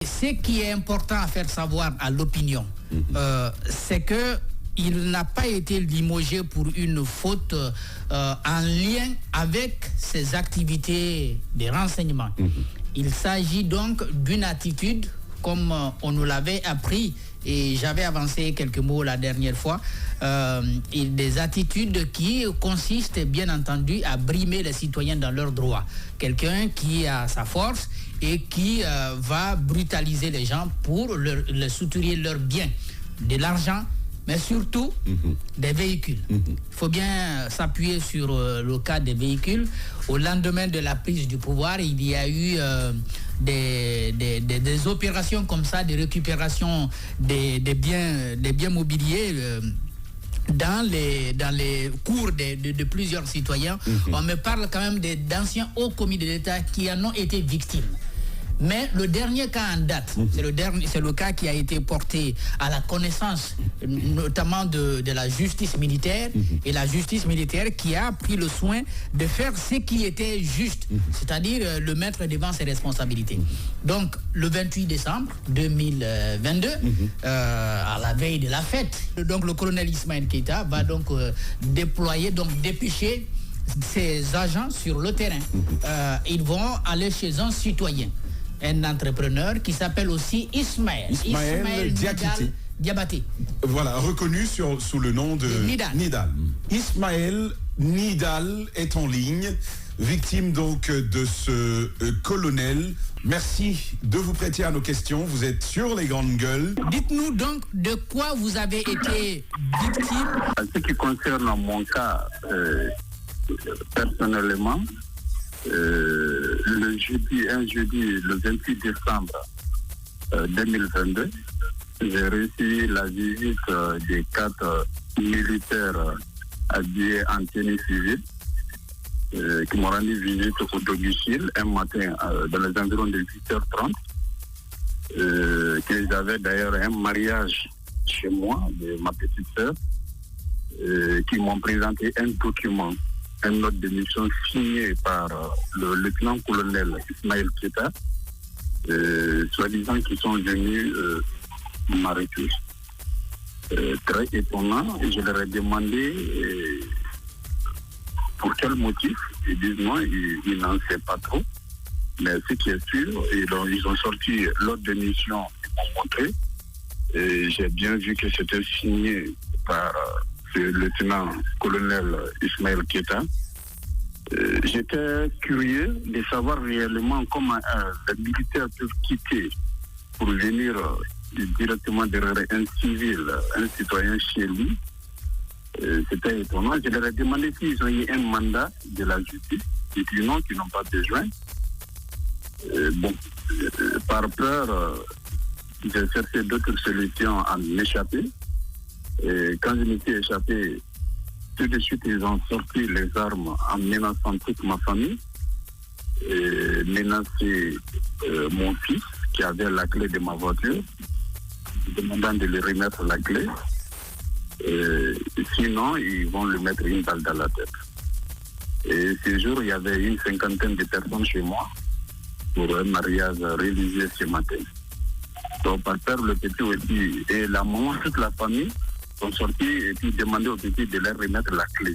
Ce qui est important à faire savoir à l'opinion, c'est que il n'a pas été limogé pour une faute en lien avec ses activités de renseignement. Il s'agit donc d'une attitude, comme on nous l'avait appris, et j'avais avancé quelques mots la dernière fois, des attitudes qui consistent bien entendu à brimer les citoyens dans leurs droits. Quelqu'un qui a sa force et qui va brutaliser les gens pour leur soutirer leurs biens, de l'argent, mais surtout des véhicules. Il faut bien s'appuyer sur le cas des véhicules. Au lendemain de la prise du pouvoir, il y a eu des opérations comme ça, de récupération des biens mobiliers dans les cours de plusieurs citoyens. On me parle quand même d'anciens hauts commis de l'État qui en ont été victimes. Mais le dernier cas en date, c'est le cas qui a été porté à la connaissance notamment de la justice militaire, et la justice militaire qui a pris le soin de faire ce qui était juste, c'est-à-dire le mettre devant ses responsabilités. Donc le 28 décembre 2022, à la veille de la fête, donc le colonel Ismaël Keïta va donc dépêcher ses agents sur le terrain. Ils vont aller chez un citoyen, un entrepreneur qui s'appelle aussi Ismaël Diabaté. Voilà, reconnu sous le nom de Nidal. Ismaël Nidal est en ligne, victime donc de ce colonel. Merci de vous prêter à nos questions. Vous êtes sur les grandes gueules. Dites-nous donc de quoi vous avez été victime. En ce qui concerne mon cas, personnellement, un jeudi, le 28 décembre 2022, j'ai reçu la visite des 4 militaires habillés en tenue civile qui m'ont rendu visite au domicile un matin dans les environs de 8h30. Qu'ils avaient d'ailleurs un mariage chez moi de ma petite sœur, qui m'ont présenté un document, un note de mission signé par le lieutenant-colonel Ismaël Keïta, soi-disant qu'ils sont venus m'arrêter. Très étonnant, et je leur ai demandé pour quel motif. Ils disent non, ils n'en savent pas trop. Mais ce qui est sûr, ils ont sorti l'ordre de mission qu'ils m'ont montré. Et j'ai bien vu que c'était signé par le lieutenant-colonel Ismaël Keïta. J'étais curieux de savoir réellement comment les militaires peuvent quitter pour venir directement derrière un civil, un citoyen chez lui. C'était étonnant. Je leur ai demandé s'ils ont eu un mandat de la justice. Ils disent non, qu'ils n'ont pas besoin. Par peur, j'ai cherché d'autres solutions à m'échapper. Et quand je me suis échappé, tout de suite, ils ont sorti les armes en menaçant toute ma famille, et menacé mon fils qui avait la clé de ma voiture, demandant de lui remettre la clé. Sinon, ils vont lui mettre une balle dans la tête. Et ce jour, il y avait une 50aine de personnes chez moi pour un mariage religieux ce matin. Donc, par peur, le petit aussi, et la maman, toute la famille, sont sortis et puis demandaient au petit de leur remettre la clé.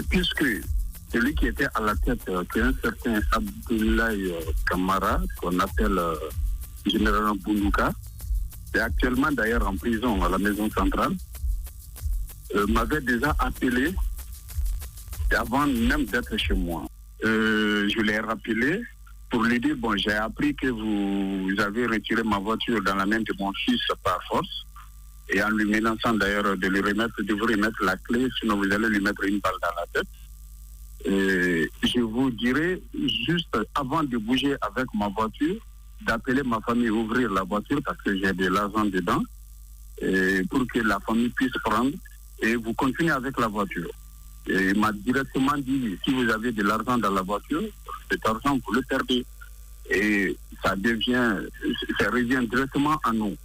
Puisque celui qui était à la tête, qui est un certain Abdoulaye Kamara, qu'on appelle général Bounouka, est actuellement d'ailleurs en prison à la maison centrale, m'avait déjà appelé avant même d'être chez moi. Je l'ai rappelé pour lui dire, bon, j'ai appris que vous avez retiré ma voiture dans la main de mon fils par force, et en lui menaçant d'ailleurs de vous remettre la clé, sinon vous allez lui mettre une balle dans la tête. Et je vous dirais, juste avant de bouger avec ma voiture, d'appeler ma famille, ouvrir la voiture parce que j'ai de l'argent dedans, et pour que la famille puisse prendre, et vous continuez avec la voiture. Et il m'a directement dit, si vous avez de l'argent dans la voiture, cet argent, vous le perdez. Et ça revient directement à nous.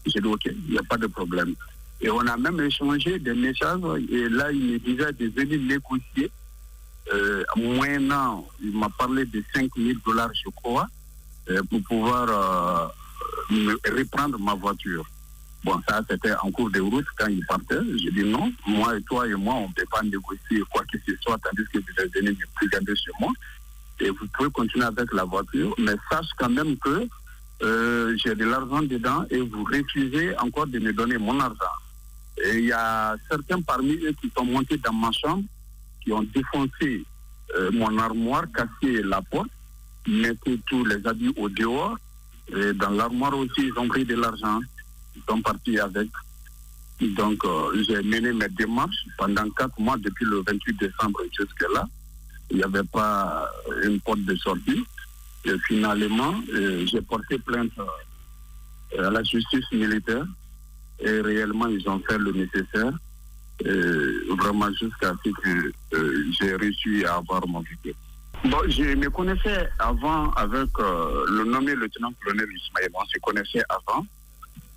J'ai dit, ok, il n'y a pas de problème. Et on a même échangé des messages, et là, il me disait de venir négocier. Moyennant, il m'a parlé de $5 000, je crois, pour pouvoir reprendre ma voiture. Bon, ça, c'était en cours de route quand ils partaient. J'ai dit non, moi et toi et moi, on ne peut pas négocier quoi que ce soit, tandis que vous êtes venus me brigader chez moi. Et vous pouvez continuer avec la voiture, mais sache quand même que j'ai de l'argent dedans et vous refusez encore de me donner mon argent. Et il y a certains parmi eux qui sont montés dans ma chambre, qui ont défoncé mon armoire, cassé la porte, mettaient tous les habits au dehors. Et dans l'armoire aussi, ils ont pris de l'argent. Ils sont partis avec. Donc, j'ai mené mes démarches pendant 4 mois, depuis le 28 décembre jusque-là. Il n'y avait pas une porte de sortie. Et finalement, j'ai porté plainte à la justice militaire. Et réellement, ils ont fait le nécessaire. Vraiment jusqu'à ce que j'ai réussi à avoir mon véhicule. Bon, je me connaissais avant avec le nommé lieutenant-colonel Ismaël. On se connaissait avant.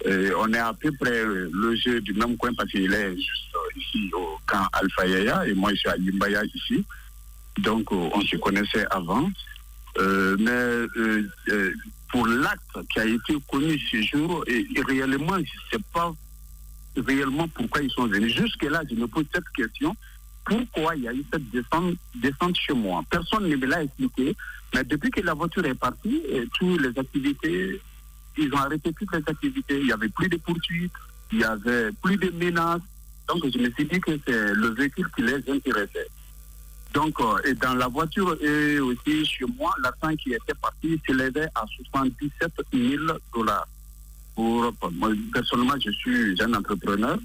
Et on est à peu près logé du même coin parce qu'il est juste ici au camp Alpha Yaya et moi je suis à Yimbaya ici. Donc on se connaissait avant. Mais pour l'acte qui a été commis ce jour, et réellement, je ne sais pas réellement pourquoi ils sont venus. Jusque-là, je me pose cette question. Pourquoi il y a eu cette descente chez moi? Personne ne me l'a expliqué. Mais depuis que la voiture est partie, toutes les activités, ils ont arrêté toutes les activités. Il n'y avait plus de poursuites, il n'y avait plus de menaces. Donc je me suis dit que c'est le véhicule qui les intéressait. Donc, et dans la voiture et aussi chez moi, l'argent qui était parti s'élevait à 77 000 $. Moi, personnellement, je suis un entrepreneur.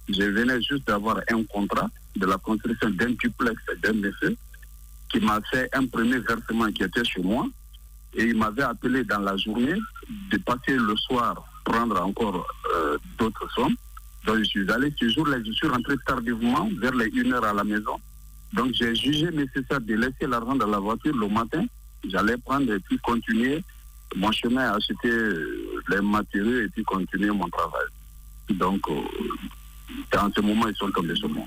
Je venais juste d'avoir un contrat de la construction d'un duplex d'un monsieur qui m'a fait un premier versement qui était chez moi. Et il m'avait appelé dans la journée de passer le soir, prendre encore d'autres sommes. Donc, je suis allé ce jour-là, je suis rentré tardivement, vers les 1h à la maison. Donc, j'ai jugé nécessaire de laisser l'argent dans la voiture le matin. J'allais prendre et puis continuer mon chemin, acheter les matériaux et puis continuer mon travail. Donc, dans ce moment, ils sont tombés sur moi.